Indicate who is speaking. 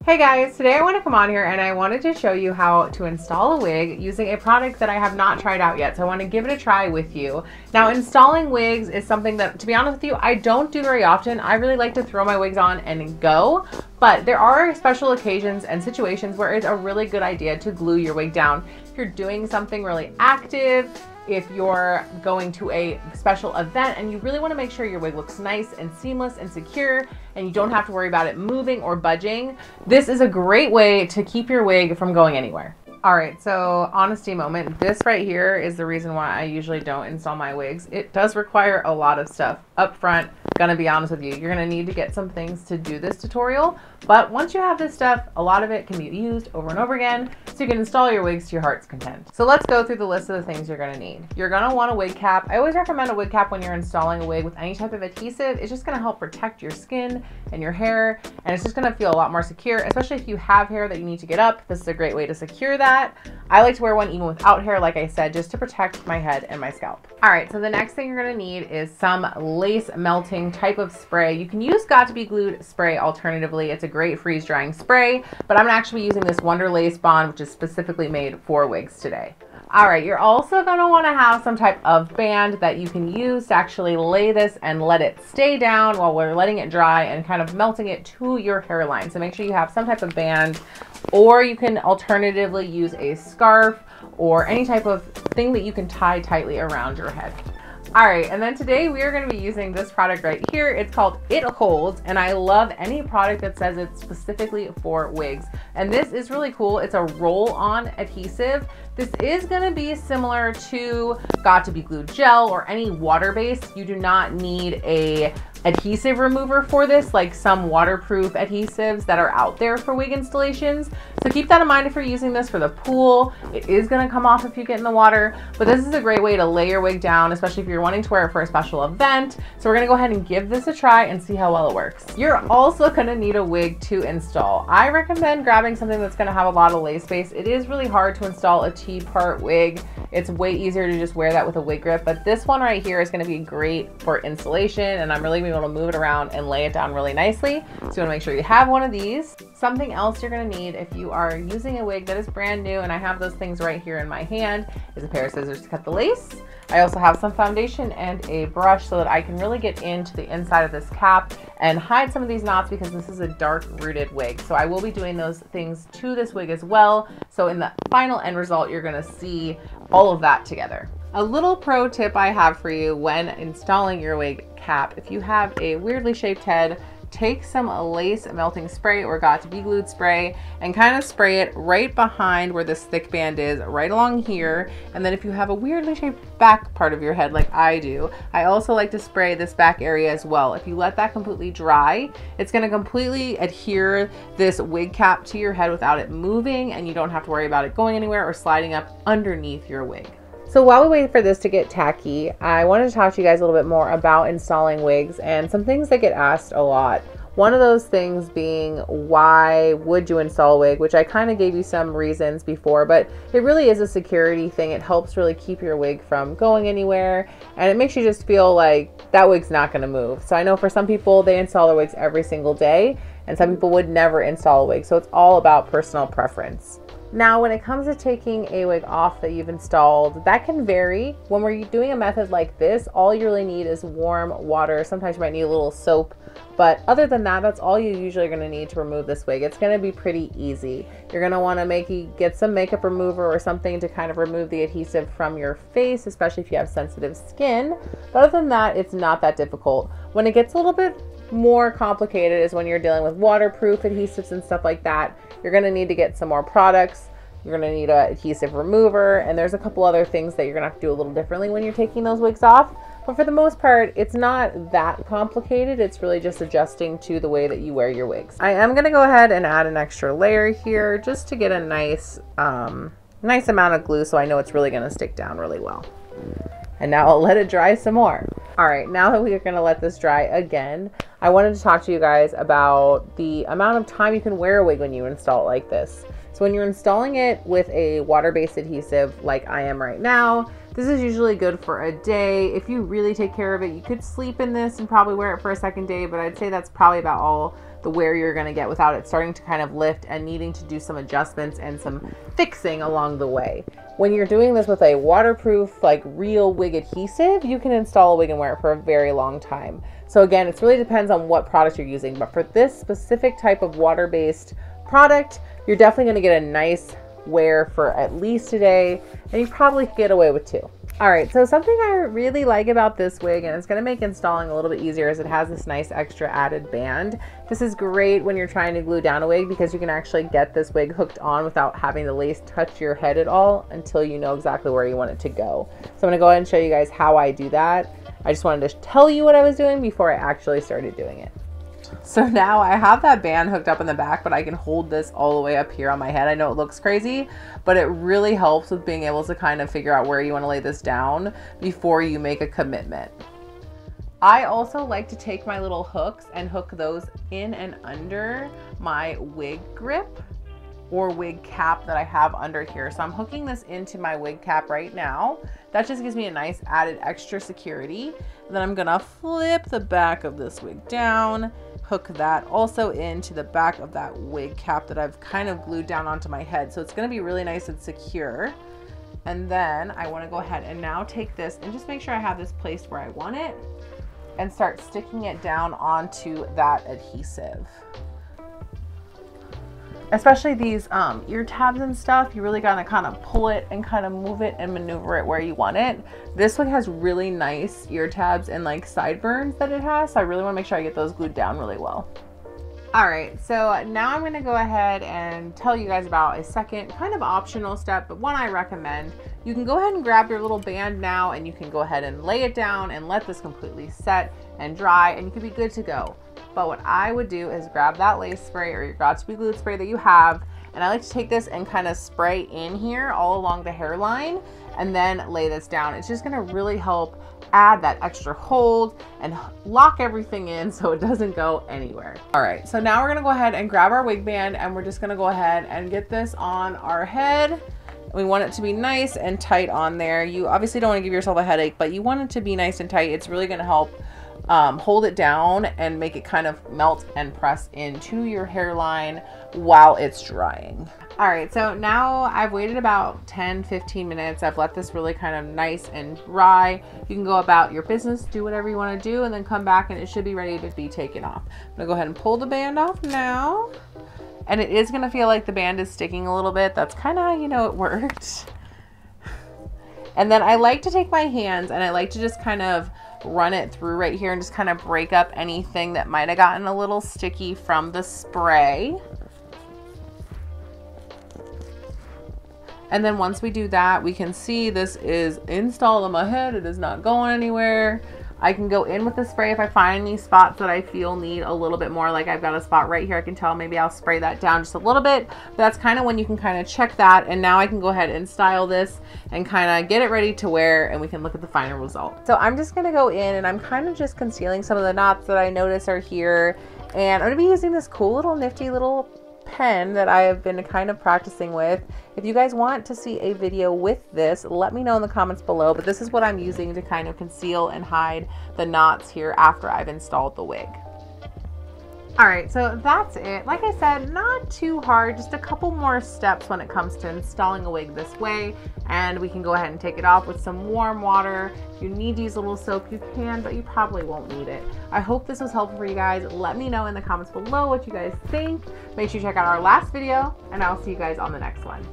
Speaker 1: Hey guys, today I want to come on here and I wanted to show you how to install a wig using a product that I have not tried out yet. So I want to give it a try with you. Now, installing wigs is something that, to be honest with you, I don't do very often. I really like to throw my wigs on and go, but there are special occasions and situations where it's a really good idea to glue your wig down. If you're doing something really active, if you're going to a special event and you really want to make sure your wig looks nice and seamless and secure and you don't have to worry about it moving or budging, this is a great way to keep your wig from going anywhere. All right, so honesty moment. This right here is the reason why I usually don't install my wigs. It does require a lot of stuff up front. Gonna be honest with you, you're gonna need to get some things to do this tutorial, but once you have this stuff, a lot of it can be used over and over again, so you can install your wigs to your heart's content. So let's go through the list of the things you're gonna need. You're gonna want a wig cap. I always recommend a wig cap when you're installing a wig with any type of adhesive. It's just gonna help protect your skin and your hair, and it's just gonna feel a lot more secure, especially if you have hair that you need to get up. This is a great way to secure that. I like to wear one even without hair, like I said, just to protect my head and my scalp. All right, so the next thing you're gonna need is some lace melting type of spray. You can use Got to Be Glued spray alternatively. It's a great freeze drying spray, but I'm actually using this Wonder Lace Bond, which is specifically made for wigs today. All right, you're also gonna wanna have some type of band that you can use to actually lay this and let it stay down while we're letting it dry and kind of melting it to your hairline. So make sure you have some type of band, or you can alternatively use a scarf or any type of thing that you can tie tightly around your head. All right, and then today we are going to be using this product right here. It's called It Holds, and I love any product that says it's specifically for wigs. And this is really cool. It's a roll-on adhesive. This is going to be similar to Got to Be Glued gel or any water-based. You do not need a adhesive remover for this, like some waterproof adhesives that are out there for wig installations. So keep that in mind if you're using this for the pool. It is going to come off if you get in the water, but this is a great way to lay your wig down, especially if you're wanting to wear it for a special event. So we're going to go ahead and give this a try and see how well it works. You're also going to need a wig to install. I recommend grabbing something that's going to have a lot of lace space. It is really hard to install a T-part wig. It's way easier to just wear that with a wig grip, but this one right here is going to be great for installation, and I'm really going to be able to move it around and lay it down really nicely. So you want to make sure you have one of these. Something else you're going to need if you are using a wig that is brand new, and I have those things right here in my hand, is a pair of scissors to cut the lace. I also have some foundation and a brush so that I can really get into the inside of this cap and hide some of these knots, because this is a dark rooted wig. So I will be doing those things to this wig as well. So in the final end result, you're going to see all of that together. A little pro tip I have for you when installing your wig cap: if you have a weirdly shaped head, take some lace melting spray or Got to Be Glued spray and kind of spray it right behind where this thick band is, right along here. And then if you have a weirdly shaped back part of your head like I do, I also like to spray this back area as well. If you let that completely dry, it's going to completely adhere this wig cap to your head without it moving, and you don't have to worry about it going anywhere or sliding up underneath your wig. So while we wait for this to get tacky, I wanted to talk to you guys a little bit more about installing wigs and some things that get asked a lot. One of those things being, why would you install a wig? Which I kind of gave you some reasons before, but it really is a security thing. It helps really keep your wig from going anywhere, and it makes you just feel like that wig's not going to move. So I know for some people, they install their wigs every single day, and some people would never install a wig. So it's all about personal preference. Now, when it comes to taking a wig off that you've installed, that can vary. When we're doing a method like this, all you really need is warm water. Sometimes you might need a little soap, but other than that, that's all you usually are going to need to remove this wig. It's going to be pretty easy. You're going to want to get some makeup remover or something to kind of remove the adhesive from your face, especially if you have sensitive skin. But other than that, it's not that difficult. When it gets a little bit more complicated is when you're dealing with waterproof adhesives and stuff like that. You're going to need to get some more products. You're going to need an adhesive remover, and there's a couple other things that you're going to have to do a little differently when you're taking those wigs off. But for the most part, it's not that complicated. It's really just adjusting to the way that you wear your wigs. I am going to go ahead and add an extra layer here just to get a nice amount of glue, so I know it's really going to stick down really well. And now I'll let it dry some more. All right, now that we are gonna let this dry again, I wanted to talk to you guys about the amount of time you can wear a wig when you install it like this. So when you're installing it with a water-based adhesive like I am right now, this is usually good for a day. If you really take care of it, you could sleep in this and probably wear it for a second day, but I'd say that's probably about all the wear you're going to get without it starting to kind of lift and needing to do some adjustments and some fixing along the way. When you're doing this with a waterproof, like real wig adhesive, you can install a wig and wear it for a very long time. So again, it really depends on what product you're using, but for this specific type of water-based product, you're definitely going to get a nice wear for at least a day, and you probably could get away with 2. All right, so something I really like about this wig, and it's going to make installing a little bit easier, is it has this nice extra added band. This is great when you're trying to glue down a wig because you can actually get this wig hooked on without having the lace touch your head at all until you know exactly where you want it to go. So I'm going to go ahead and show you guys how I do that. I just wanted to tell you what I was doing before I actually started doing it. So now I have that band hooked up in the back, but I can hold this all the way up here on my head. I know it looks crazy, but it really helps with being able to kind of figure out where you want to lay this down before you make a commitment. I also like to take my little hooks and hook those in and under my wig grip or wig cap that I have under here. So I'm hooking this into my wig cap right now. That just gives me a nice added extra security. And then I'm gonna flip the back of this wig down, hook that also into the back of that wig cap that I've kind of glued down onto my head. So it's gonna be really nice and secure. And then I wanna go ahead and now take this and just make sure I have this placed where I want it and start sticking it down onto that adhesive. Especially these ear tabs and stuff, you really gotta kind of pull it and kind of move it and maneuver it where you want it. This one has really nice ear tabs and like sideburns that it has, so I really wanna make sure I get those glued down really well. All right, so now I'm gonna go ahead and tell you guys about a second kind of optional step, but one I recommend. You can go ahead and grab your little band now and you can go ahead and lay it down and let this completely set and dry and you can be good to go. But what I would do is grab that lace spray or your got-to-be glued spray that you have, and I like to take this and kind of spray in here all along the hairline and then lay this down. It's just gonna really help add that extra hold and lock everything in so it doesn't go anywhere. All right, so now we're gonna go ahead and grab our wig band and we're just gonna go ahead and get this on our head. We want it to be nice and tight on there. You obviously don't want to give yourself a headache, but you want it to be nice and tight. It's really gonna help hold it down and make it kind of melt and press into your hairline while it's drying. All right, so now I've waited about 10-15 minutes. I've let this really kind of nice and dry. You can go about your business, do whatever you want to do, and then come back and it should be ready to be taken off. I'm gonna go ahead and pull the band off now. And it is gonna feel like the band is sticking a little bit. That's kind of how you know it worked. And then I like to take my hands and I like to just kind of run it through right here and just kind of break up anything that might have gotten a little sticky from the spray. And then once we do that, we can see this is installed on my head. It is not going anywhere. I can go in with the spray if I find any spots that I feel need a little bit more. Like I've got a spot right here, I can tell maybe I'll spray that down just a little bit. But that's kind of when you can kind of check that. And now I can go ahead and style this and kind of get it ready to wear and we can look at the final result. So I'm just gonna go in and I'm kind of just concealing some of the knots that I notice are here. And I'm gonna be using this cool little nifty little pen that I have been kind of practicing with. If you guys want to see a video with this, let me know in the comments below, but this is what I'm using to kind of conceal and hide the knots here after I've installed the wig. All right, so that's it. Like I said, not too hard, just a couple more steps when it comes to installing a wig this way, and we can go ahead and take it off with some warm water. If you need to use a little soap, you can, but you probably won't need it. I hope this was helpful for you guys. Let me know in the comments below what you guys think. Make sure you check out our last video, and I'll see you guys on the next one.